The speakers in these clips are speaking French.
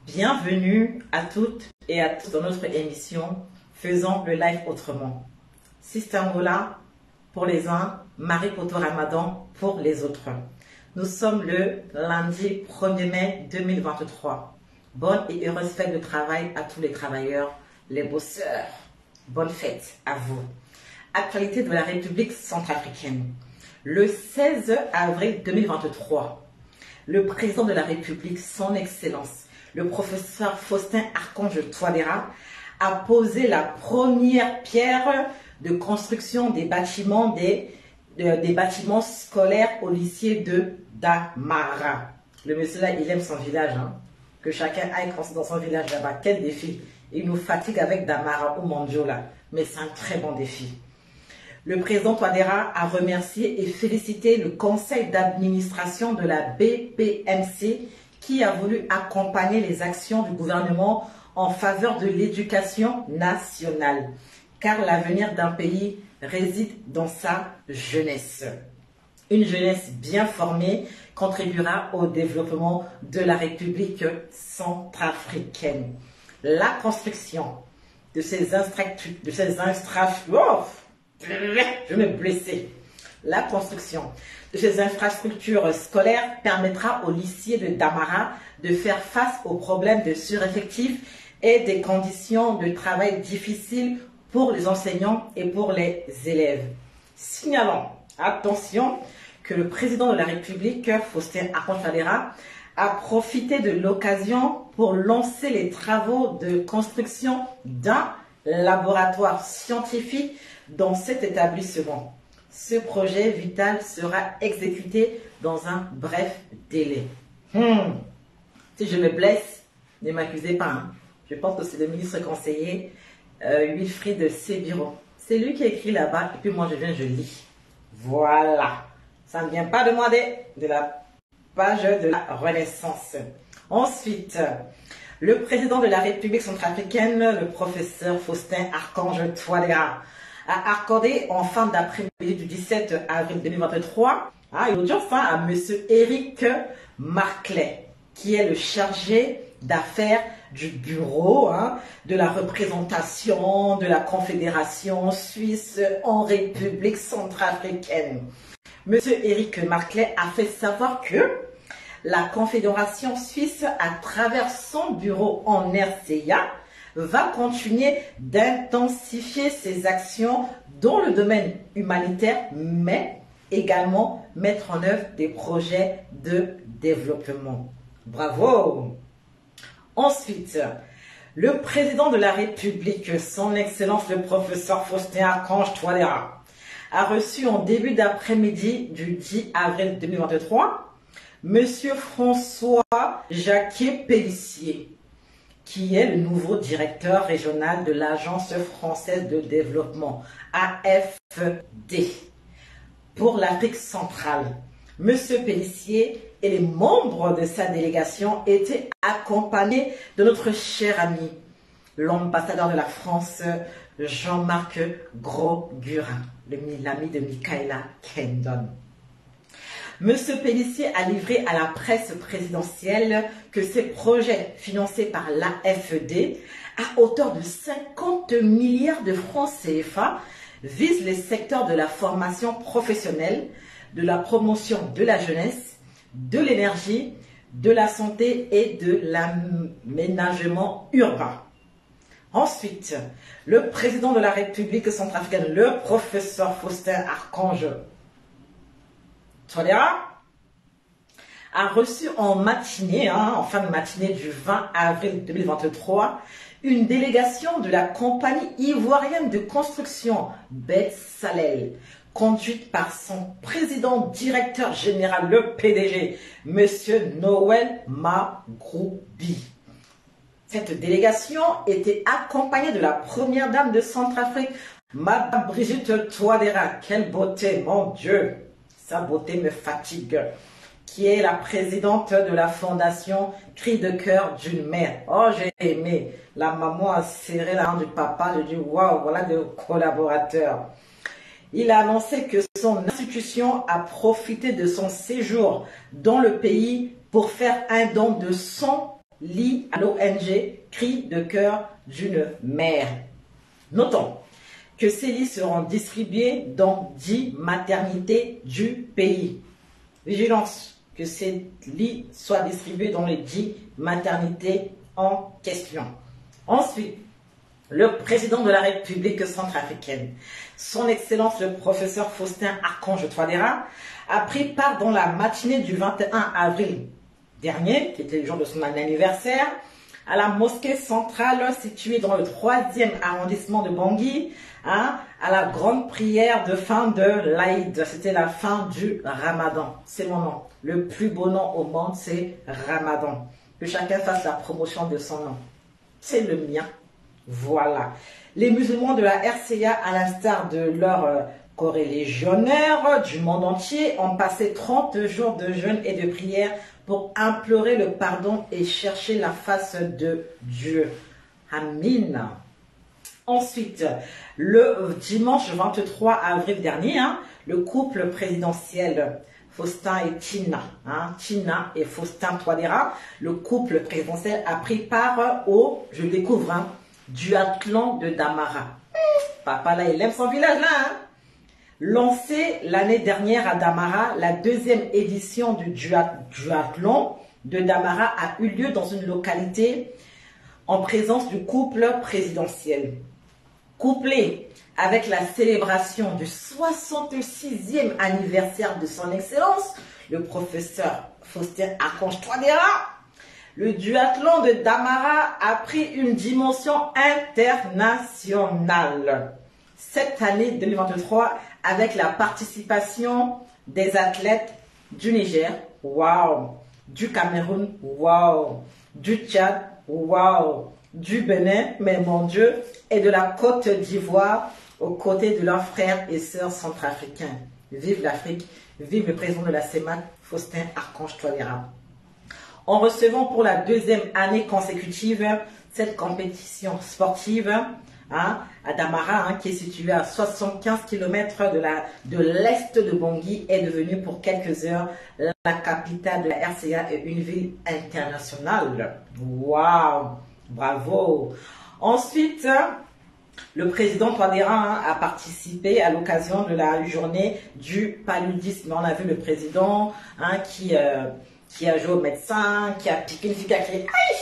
Bienvenue à toutes et à tous dans notre émission Faisons le live autrement. Sister Ngola pour les uns, Marie Poto Ramadan pour les autres. Nous sommes le lundi 1er mai 2023. Bonne et heureuse fête de travail à tous les travailleurs, les bosseurs. Bonne fête à vous. Actualité de la République centrafricaine. Le 16 avril 2023, le président de la République, son Excellence, le professeur Faustin Archange Touadéra, a posé la première pierre de construction des bâtiments, des bâtiments scolaires au lycée de Damara. Le monsieur là, il aime son village, hein. Que chacun aille dans son village là-bas. Quel défi! Il nous fatigue avec Damara ou Mandiola, mais c'est un très bon défi. Le président Touadéra a remercié et félicité le conseil d'administration de la BPMC qui a voulu accompagner les actions du gouvernement en faveur de l'éducation nationale, car l'avenir d'un pays réside dans sa jeunesse. Une jeunesse bien formée contribuera au développement de la République centrafricaine. La construction de ces La construction de ces infrastructures scolaires permettra au lycée de Damara de faire face aux problèmes de sureffectifs et des conditions de travail difficiles pour les enseignants et pour les élèves. Signalons, attention, que le président de la République, Faustin Archange Touadéra, a profité de l'occasion pour lancer les travaux de construction d'un laboratoire scientifique dans cet établissement. Ce projet vital sera exécuté dans un bref délai. Si je me blesse, ne m'accusez pas. Hein. Je pense que c'est le ministre conseiller Wilfried Sebiro. C'est lui qui a écrit là-bas et puis moi je lis. Voilà. Ça ne vient pas de moi, de la page de la Renaissance. Ensuite, le président de la République centrafricaine, le professeur Faustin Archange Touadéra, a accordé en fin d'après-midi du 17 avril 2023 une audience à M. Éric Marclay, qui est le chargé d'affaires du bureau de la représentation de la Confédération suisse en République centrafricaine. M. Éric Marclay a fait savoir que la Confédération suisse, à travers son bureau en RCA, va continuer d'intensifier ses actions dans le domaine humanitaire, mais également mettre en œuvre des projets de développement. Bravo! Ensuite, le président de la République, son Excellence le professeur Faustin Archange Touadéra, a reçu en début d'après-midi du 10 avril 2023 Monsieur François Jacquier-Pellissier, qui est le nouveau directeur régional de l'Agence française de développement, AFD, pour l'Afrique centrale. Monsieur Pellissier et les membres de sa délégation étaient accompagnés de notre cher ami, l'ambassadeur de la France, Jean-Marc Gros-Gurin, l'ami de Michaela Kendon. Monsieur Pellissier a livré à la presse présidentielle que ces projets financés par l'AFD à hauteur de 50 milliards de francs CFA visent les secteurs de la formation professionnelle, de la promotion de la jeunesse, de l'énergie, de la santé et de l'aménagement urbain. Ensuite, le président de la République centrafricaine, le professeur Faustin Archange Touadéra, a reçu en matinée, en fin de matinée du 20 avril 2023, une délégation de la compagnie ivoirienne de construction Betsalel, conduite par son président directeur général, le PDG, M. Noël Magroubi. Cette délégation était accompagnée de la première dame de Centrafrique, Mme Brigitte Touadéra. Quelle beauté, mon Dieu! Sa beauté me fatigue. Qui est la présidente de la fondation Cri de cœur d'une mère. Oh, j'ai aimé. La maman a serré la main du papa. J'ai dit, waouh, voilà des collaborateurs. Il a annoncé que son institution a profité de son séjour dans le pays pour faire un don de 100 lit à l'ONG Cri de cœur d'une mère. Notons que ces lits seront distribués dans 10 maternités du pays. Vigilance, que ces lits soient distribués dans les 10 maternités en question. Ensuite, le président de la République centrafricaine, son Excellence le professeur Faustin Archange Touadéra, a pris part dans la matinée du 21 avril dernier, qui était le jour de son anniversaire, à la mosquée centrale située dans le 3e arrondissement de Bangui, à la grande prière de fin de l'Aïd. C'était la fin du Ramadan. C'est mon nom. Le plus beau nom au monde, c'est Ramadan. Que chacun fasse la promotion de son nom. C'est le mien. Voilà. Les musulmans de la RCA, à l'instar de leurs corélégionnaires du monde entier, ont passé 30 jours de jeûne et de prière pour implorer le pardon et chercher la face de Dieu. Amin. Ensuite, le dimanche 23 avril dernier, le couple présidentiel Faustin et Tina, Tina et Faustin Touadéra, le couple présidentiel a pris part au, je découvre, duathlon de Damara. Papa là, il aime son village là. Lancé l'année dernière à Damara, la 2e édition du duathlon de Damara a eu lieu dans une localité en présence du couple présidentiel. Couplé avec la célébration du 66e anniversaire de son Excellence, le professeur Faustin Archange Touadéra, le duathlon de Damara a pris une dimension internationale. Cette année 2023, avec la participation des athlètes du Niger, waouh, du Cameroun, waouh, du Tchad, waouh, du Bénin, mais mon Dieu, et de la Côte d'Ivoire, aux côtés de leurs frères et sœurs centrafricains. Vive l'Afrique, vive le président de la CEMAC, Faustin Archange Touadéra. En recevant pour la 2e année consécutive cette compétition sportive à Damara, qui est située à 75 km de l'est de Bangui, est devenue pour quelques heures la capitale de la RCA et une ville internationale. Waouh! Bravo! Ensuite, le président Touadéra a participé à l'occasion de la journée du paludisme. On a vu le président qui a joué au médecin, qui a piqué une fille qui a crié « Aïe !»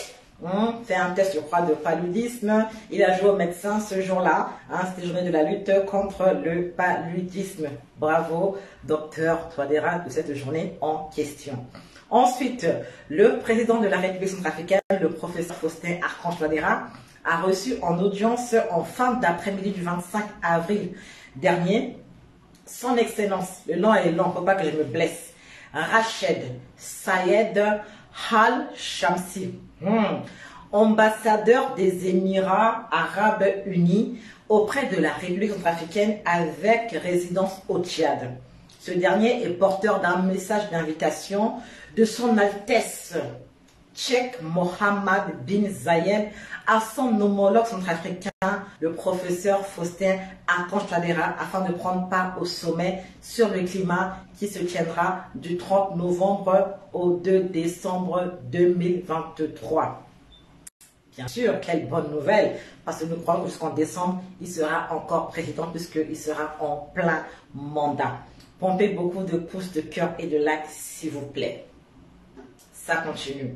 fait un test, je crois, de paludisme. Il a joué au médecin ce jour-là. C'était la journée de la lutte contre le paludisme. Bravo, docteur Touadéra, de cette journée en question. Ensuite, le président de la République centrafricaine, le professeur Faustin Archange Touadéra, a reçu en audience en fin d'après-midi du 25 avril dernier son Excellence, le nom est long, il ne faut pas que je me blesse, Rached Sayed Al Shamsi, ambassadeur des Émirats Arabes Unis auprès de la République centrafricaine avec résidence au Tchad. Ce dernier est porteur d'un message d'invitation de son Altesse Cheikh Mohammed bin Zayed à son homologue centrafricain, le professeur Faustin Archange Touadéra, afin de prendre part au sommet sur le climat qui se tiendra du 30 novembre au 2 décembre 2023. Bien sûr, quelle bonne nouvelle, parce que nous croyons que jusqu'en décembre, il sera encore président puisqu'il sera en plein mandat. Pompez beaucoup de pouces de cœur et de likes, s'il vous plaît. Ça continue.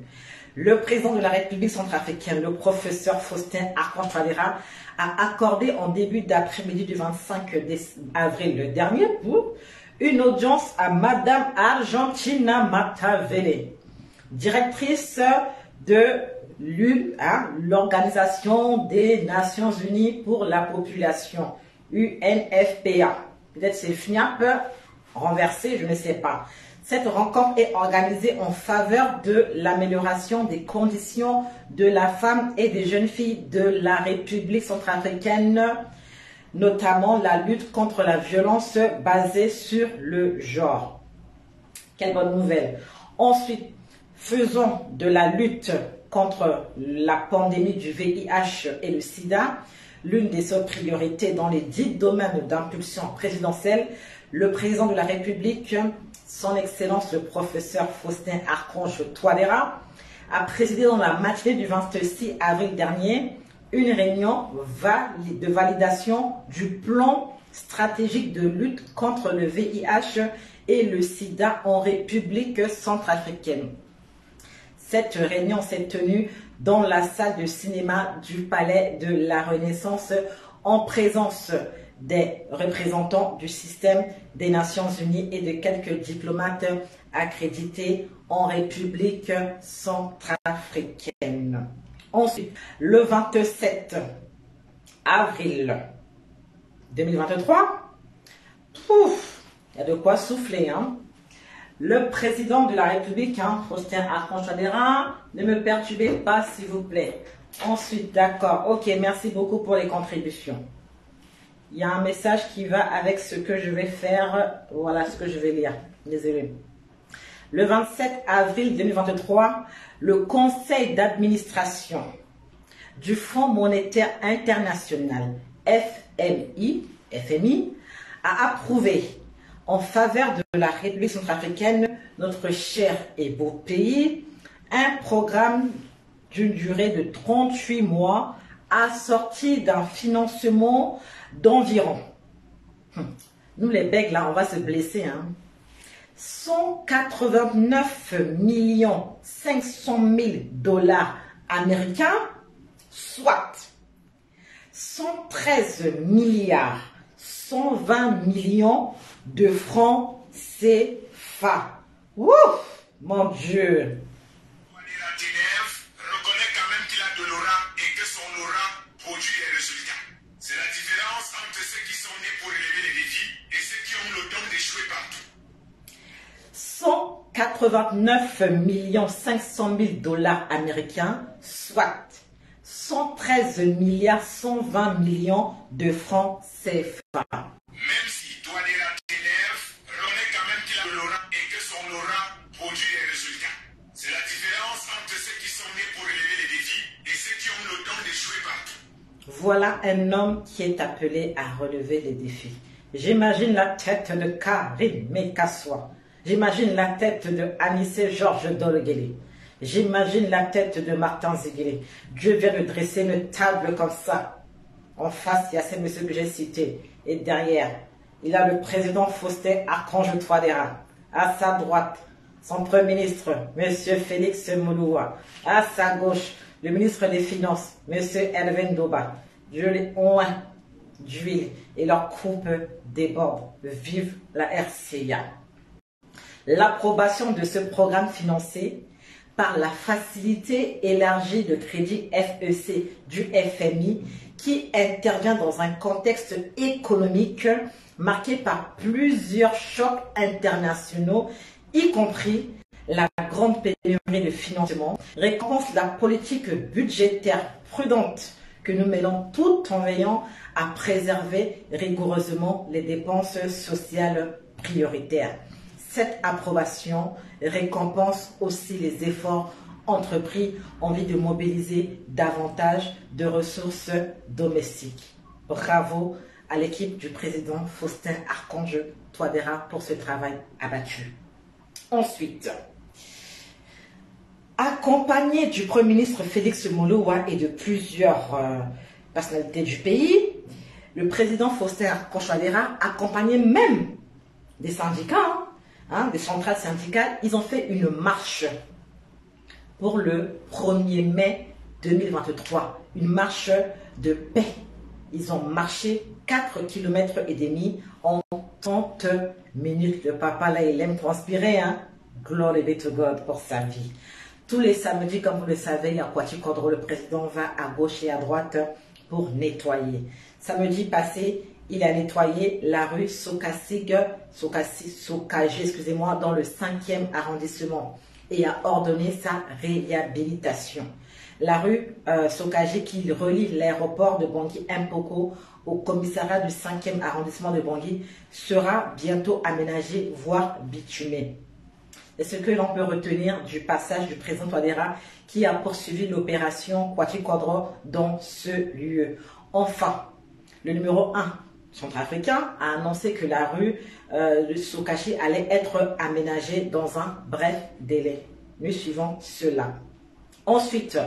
Le président de la République centrafricaine, le professeur Faustin Archange Touadéra, a accordé en début d'après-midi du 25 avril dernier une audience à Madame Argentina Matavele, directrice de l'Organisation des Nations Unies pour la Population, UNFPA. Peut-être c'est FNIAP renversé, je ne sais pas. Cette rencontre est organisée en faveur de l'amélioration des conditions de la femme et des jeunes filles de la République centrafricaine, notamment la lutte contre la violence basée sur le genre. Quelle bonne nouvelle. Ensuite, faisons de la lutte contre la pandémie du VIH et le sida l'une des seules priorités dans les 10 domaines d'impulsion présidentielle. Le président de la République, son Excellence le professeur Faustin Archange Touadéra, a présidé dans la matinée du 26 avril dernier une réunion de validation du plan stratégique de lutte contre le VIH et le sida en République centrafricaine. Cette réunion s'est tenue dans la salle de cinéma du Palais de la Renaissance en présence des représentants du système des Nations Unies et de quelques diplomates accrédités en République centrafricaine. Ensuite, le 27 avril 2023, il y a de quoi souffler, hein? Le président de la République, Faustin Archange Touadéra, ne me perturbez pas s'il vous plaît. Ensuite, d'accord, ok, merci beaucoup pour les contributions. Il y a un message qui va avec ce que je vais faire, voilà ce que je vais lire, désolé. Le 27 avril 2023, le conseil d'administration du Fonds monétaire international, FMI, a approuvé en faveur de la République centrafricaine, notre cher et beau pays, un programme d'une durée de 38 mois assorti d'un financement d'environ, nous les bègues là, on va se blesser, 189 500 000 dollars américains, soit 113 milliards 120 millions de francs CFA. Ouf, mon Dieu. Reconnaît quand même qu'il a de l'aura et que son aura produit des résultats. C'est la différence entre ceux qui sont nés pour relever les défis et ceux qui ont le don d'échouer partout. 189 500 000 dollars américains, soit 113 milliards 120 millions de francs CFA. Même si Touadéra t'énerve, reconnaît quand même qu'il a de l'aura et que son aura produit des résultats. C'est la différence entre ceux qui sont nés pour relever les défis et ceux qui ont le don d'échouer partout. Voilà un homme qui est appelé à relever les défis. J'imagine la tête de Karim Mekassoua. J'imagine la tête de Anissé Georges Dologuélé. J'imagine la tête de Martin Ziguélé. Dieu vient de dresser une table comme ça. En face, il y a ces messieurs que j'ai cités. Et derrière, il a le président Faustin Archange Touadéra. À sa droite, son premier ministre, M. Félix Mouloua. À sa gauche, le ministre des Finances, M. Elvin Doba. Dieu les oint d'huile et leur coupe déborde. Vive la RCA. L'approbation de ce programme financé par la facilité élargie de crédit FEC du FMI qui intervient dans un contexte économique marqué par plusieurs chocs internationaux, y compris la grande pénurie de financement, récompense la politique budgétaire prudente que nous menons tout en veillant à préserver rigoureusement les dépenses sociales prioritaires. Cette approbation récompense aussi les efforts entrepris en vue de mobiliser davantage de ressources domestiques. Bravo à l'équipe du président Faustin Archange Touadéra pour ce travail abattu. Ensuite, accompagné du Premier ministre Félix Mouloua et de plusieurs personnalités du pays, le président Faustin Archange Touadéra, accompagné même des syndicats, des centrales syndicales, ils ont fait une marche pour le 1er mai 2023, une marche de paix. Ils ont marché 4,5 km en 30 minutes. Le papa là, il aime transpirer, Glory be to God pour sa vie. Tous les samedis, comme vous le savez, à Kwasi Kodro, le président va à gauche et à droite pour nettoyer. Samedi passé, il a nettoyé la rue Sokagé, excusez-moi, dans le 5e arrondissement et a ordonné sa réhabilitation. La rue Sokagé qui relie l'aéroport de Bangui-Mpoko au commissariat du 5e arrondissement de Bangui sera bientôt aménagée, voire bitumée. Et ce que l'on peut retenir du passage du président Touadéra qui a poursuivi l'opération Kwasi Kodro dans ce lieu. Enfin, le numéro 1 centrafricain a annoncé que la rue de Sokagé allait être aménagée dans un bref délai. Nous suivons cela. Ensuite,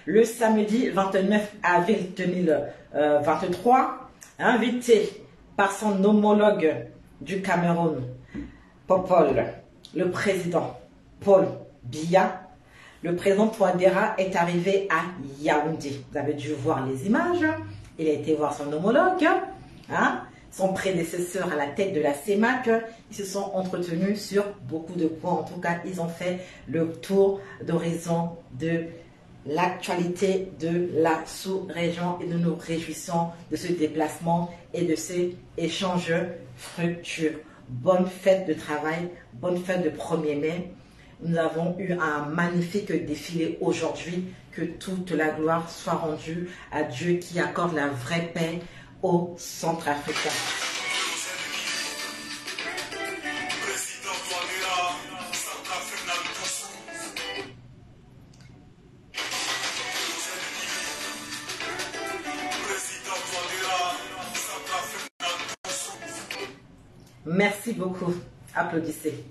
le samedi 29 avril 2023, invité par son homologue du Cameroun, le président Paul Biya, le président Touadéra est arrivé à Yaoundé. Vous avez dû voir les images. Il a été voir son homologue, son prédécesseur à la tête de la CEMAC. Ils se sont entretenus sur beaucoup de points. En tout cas, ils ont fait le tour d'horizon de l'actualité de la sous-région et nous nous réjouissons de ce déplacement et de ces échanges fructueux. Bonne fête de travail, bonne fête de 1er mai. Nous avons eu un magnifique défilé aujourd'hui. Que toute la gloire soit rendue à Dieu qui accorde la vraie paix aux Centrafricains. Merci beaucoup. Applaudissez.